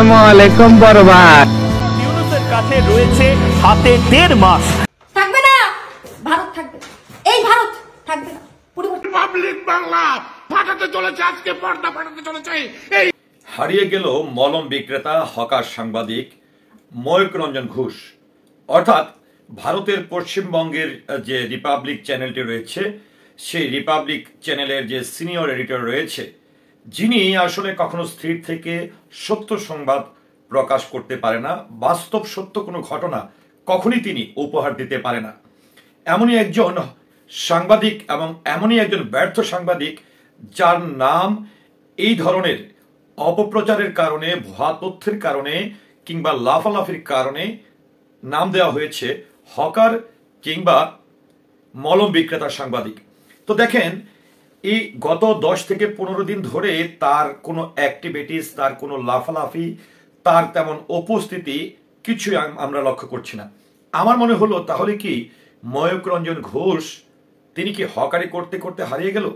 আসসালামু আলাইকুম বড় ভাই। ইউনূসের কাছে রয়েছে হাতে 1.5 মাস। থাকবে না, ভারত থাকবে, এই ভারত থাকবে না। রিপাবলিক বাংলা ফাটাতে চলেছে, আজকে পর্দা ফাটাতে চলেছে। এই হারিয়ে গেল মলম বিক্রেতা হকার সাংবাদিক ময়ূক রঞ্জন ঘোষ। অর্থাৎ ভারতের পশ্চিমবঙ্গের যে রিপাবলিক চ্যানেলটি রয়েছে, সেই রিপাবলিক চ্যানেলের যে সিনিয়র এডিটর রয়েছে, যিনি আসলে কখনো স্থির থেকে সত্য সংবাদ প্রকাশ করতে পারে না, বাস্তব সত্য কোনো ঘটনা কখনই তিনি উপহার দিতে পারে না, এমনই একজন সাংবাদিক এবং এমনই একজন ব্যর্থ সাংবাদিক যার নাম এই ধরনের অপপ্রচারের কারণে, ভুয়া তথ্যের কারণে কিংবা লাফালাফির কারণে নাম দেওয়া হয়েছে হকার কিংবা মলম বিক্রেতা সাংবাদিক। তো দেখেন, এই গত 10 থেকে 15 দিন ধরে তার কোনো অ্যাক্টিভিটিস, তার কোনো লাফালাফি, তার তেমন উপস্থিতি কিছুই আমরা লক্ষ্য করছি না। আমার মনে হলো তাহলে কি ময়ূক রঞ্জন ঘোষ তিনি কি হকারি করতে করতে হারিয়ে গেল?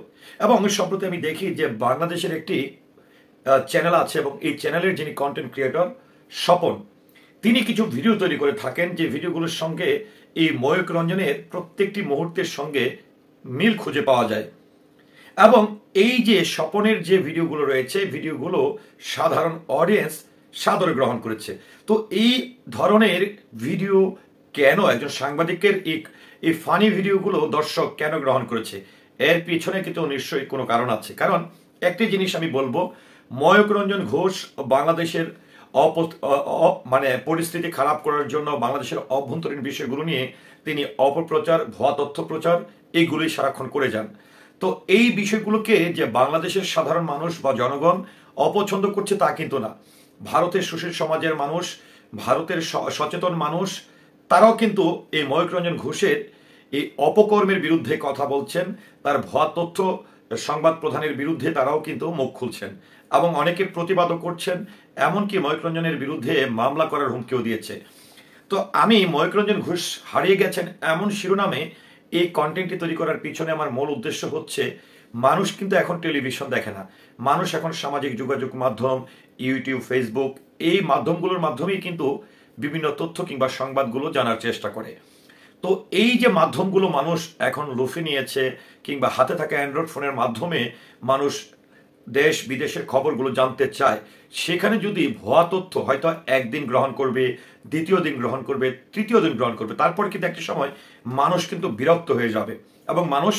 এবং সম্প্রতি আমি দেখি যে বাংলাদেশের একটি চ্যানেল আছে এবং এই চ্যানেলের যিনি কন্টেন্ট ক্রিয়েটর স্বপন, তিনি কিছু ভিডিও তৈরি করে থাকেন যে ভিডিওগুলোর সঙ্গে এই ময়ূক রঞ্জনের প্রত্যেকটি মুহূর্তের সঙ্গে মিল খুঁজে পাওয়া যায়। এবং এই যে স্বপনের যে ভিডিওগুলো রয়েছে, ভিডিওগুলো সাধারণ অডিয়েন্স সাদরে গ্রহণ করেছে। তো এই ধরনের ভিডিও কেন একজন সাংবাদিকের এই ফানি ভিডিওগুলো দর্শক কেন গ্রহণ করেছে, এর পিছনে কিন্তু নিশ্চয়ই কোনো কারণ আছে। কারণ একটি জিনিস আমি বলবো, ময়ূক রঞ্জন ঘোষ বাংলাদেশের মানে পরিস্থিতি খারাপ করার জন্য বাংলাদেশের অভ্যন্তরীণ বিষয়গুলো নিয়ে তিনি অপপ্রচার, ভুয়া তথ্য প্রচার এইগুলোই সারাক্ষণ করে যান। তো এই বিষয়গুলোকে যে বাংলাদেশের সাধারণ মানুষ বা জনগণ অপছন্দ করছে তা কিন্তু না। ভারতের সুশীল সমাজের মানুষ, ভারতের সচেতন মানুষ, তারাও কিন্তু এই ময়ূক রঞ্জন ঘোষের এই অপকর্মের বিরুদ্ধে কথা বলছেন, তার ভুয়া তথ্য সংবাদ প্রধানের বিরুদ্ধে তারাও কিন্তু মুখ খুলছেন এবং অনেকে প্রতিবাদও করছেন, এমনকি ময়ূক রঞ্জনের বিরুদ্ধে মামলা করার হুমকিও দিয়েছে। তো আমি ময়ূক রঞ্জন ঘোষ হারিয়ে গেছেন এমন শিরোনামে এই কন্টেন্টটি তৈরি করার পিছনে আমার মূল উদ্দেশ্য হচ্ছে, মানুষ কিন্তু এখন টেলিভিশন দেখে না, মানুষ এখন সামাজিক যোগাযোগ মাধ্যম, ইউটিউব, ফেসবুক, এই মাধ্যমগুলোর মাধ্যমেই কিন্তু বিভিন্ন তথ্য কিংবা সংবাদগুলো জানার চেষ্টা করে। তো এই যে মাধ্যমগুলো মানুষ এখন লুফে নিয়েছে কিংবা হাতে থাকা অ্যান্ড্রয়েড ফোনের মাধ্যমে মানুষ দেশ বিদেশের খবরগুলো জানতে চায়, সেখানে যদি ভুয়া তথ্য হয়তো একদিন গ্রহণ করবে, দ্বিতীয় দিন গ্রহণ করবে, তৃতীয় দিন গ্রহণ করবে, তারপর কিন্তু একটা সময় মানুষ কিন্তু বিরক্ত হয়ে যাবে এবং মানুষ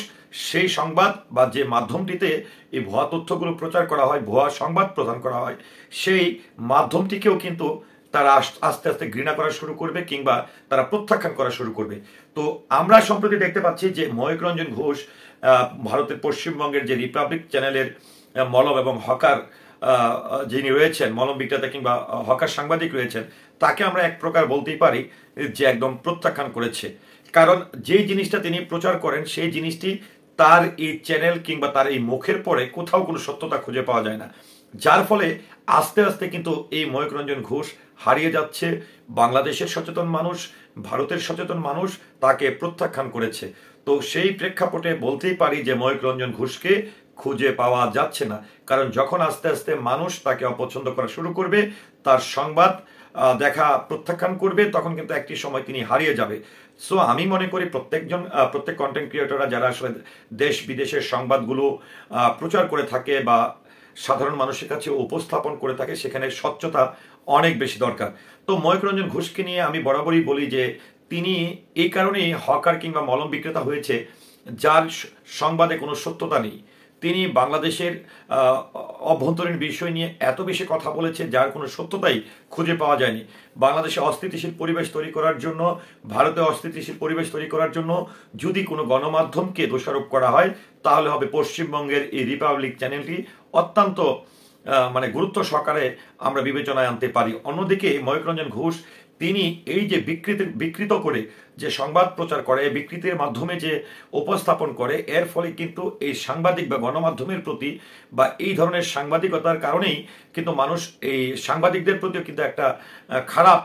সেই সংবাদ বা যে মাধ্যমটিতে এই ভুয়া তথ্যগুলো প্রচার করা হয়, ভুয়া সংবাদ প্রদান করা হয়, সেই মাধ্যমটিকেও কিন্তু তারা আস্তে আস্তে ঘৃণা করা শুরু করবে কিংবা তারা প্রত্যাখ্যান করা শুরু করবে। তো আমরা সম্প্রতি দেখতে পাচ্ছি যে ময়ূক রঞ্জন ঘোষ ভারতের পশ্চিমবঙ্গের যে রিপাবলিক চ্যানেলের মলম এবং হকার যিনি রয়েছেন, মলম বিক্রেতা কিংবা হকার সাংবাদিক রয়েছেন, তাকে আমরা এক প্রকার বলতেই পারি যে একদম প্রত্যাখ্যান করেছে। কারণ যে জিনিসটা তিনি প্রচার করেন সেই জিনিসটি তার এই চ্যানেল কিংবা তার এই মুখের পরে কোথাও কোনো সত্যতা খুঁজে পাওয়া যায় না, যার ফলে আস্তে আস্তে কিন্তু এই ময়ূক রঞ্জন ঘোষ হারিয়ে যাচ্ছে। বাংলাদেশের সচেতন মানুষ, ভারতের সচেতন মানুষ তাকে প্রত্যাখ্যান করেছে। তো সেই প্রেক্ষাপটে বলতেই পারি যে ময়ূক রঞ্জন ঘোষকে খুঁজে পাওয়া যাচ্ছে না। কারণ যখন আস্তে আস্তে মানুষ তাকে অপছন্দ করা শুরু করবে, তার সংবাদ দেখা প্রত্যাখ্যান করবে, তখন কিন্তু একটি সময় তিনি হারিয়ে যাবে। সো আমি মনে করি প্রত্যেক কন্টেন্ট ক্রিয়েটররা যারা আসলে দেশ বিদেশের সংবাদগুলো প্রচার করে থাকে বা সাধারণ মানুষের কাছে উপস্থাপন করে থাকে, সেখানে স্বচ্ছতা অনেক বেশি দরকার। তো ময়ূক রঞ্জন ঘোষকে নিয়ে আমি বরাবরই বলি যে তিনি এই কারণেই হকার কিংবা মলম বিক্রেতা হয়েছে, যার সংবাদে কোনো সত্যতা নেই। তিনি বাংলাদেশের অভ্যন্তরীণ বিষয় নিয়ে এত বেশি কথা বলেছে যার কোনো সত্যতাই খুঁজে পাওয়া যায়নি। বাংলাদেশে অস্থিতিশীল পরিবেশ তৈরি করার জন্য, ভারতে অস্থিতিশীল পরিবেশ তৈরি করার জন্য যদি কোনো গণমাধ্যমকে দোষারোপ করা হয়, তাহলে হবে পশ্চিমবঙ্গের এই রিপাবলিক চ্যানেলটি অত্যন্ত মানে গুরুত্ব সহকারে আমরা বিবেচনায় আনতে পারি। অন্যদিকে ময়ূক রঞ্জন ঘোষ তিনি এই যে বিকৃত করে যে সংবাদ প্রচার করে, বিকৃতির মাধ্যমে যে উপস্থাপন করে, এর ফলে কিন্তু এই সাংবাদিক বা গণমাধ্যমের প্রতি বা এই ধরনের সাংবাদিকতার কারণেই কিন্তু মানুষ এই সাংবাদিকদের প্রতিও কিন্তু একটা খারাপ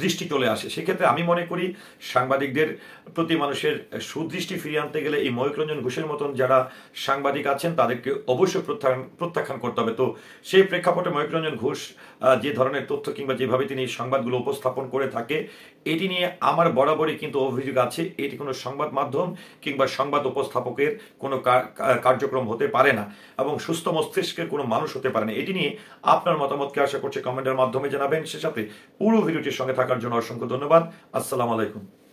দৃষ্টি চলে আসে। সেক্ষেত্রে আমি মনে করি সাংবাদিকদের প্রতি মানুষের সুদৃষ্টি ফিরিয়ে আনতে গেলে এই ময়ূক রঞ্জন ঘোষের মতন যারা সাংবাদিক আছেন তাদেরকে অবশ্যই প্রত্যাখ্যান করতে হবে। তো সেই প্রেক্ষাপটে ময়ূক রঞ্জন ঘোষ যে ধরনের তথ্য কিংবা যেভাবে তিনি এই সংবাদগুলো উপস্থাপন করে থাকে, এটি নিয়ে আমার বরাবরই কিন্তু অভিযোগ আছে এটি কোনো সংবাদ মাধ্যম কিংবা সংবাদ উপস্থাপকের কোনো কার্যক্রম হতে পারে না এবং সুস্থ মস্তিষ্কের কোনো মানুষ হতে পারে না। এটি নিয়ে আপনার মতামতকে আশা করছি কমেন্টের মাধ্যমে জানাবেন। সে সাথে পুরো ভিডিওটির সঙ্গে থাকার জন্য অসংখ্য ধন্যবাদ। আসসালামু আলাইকুম।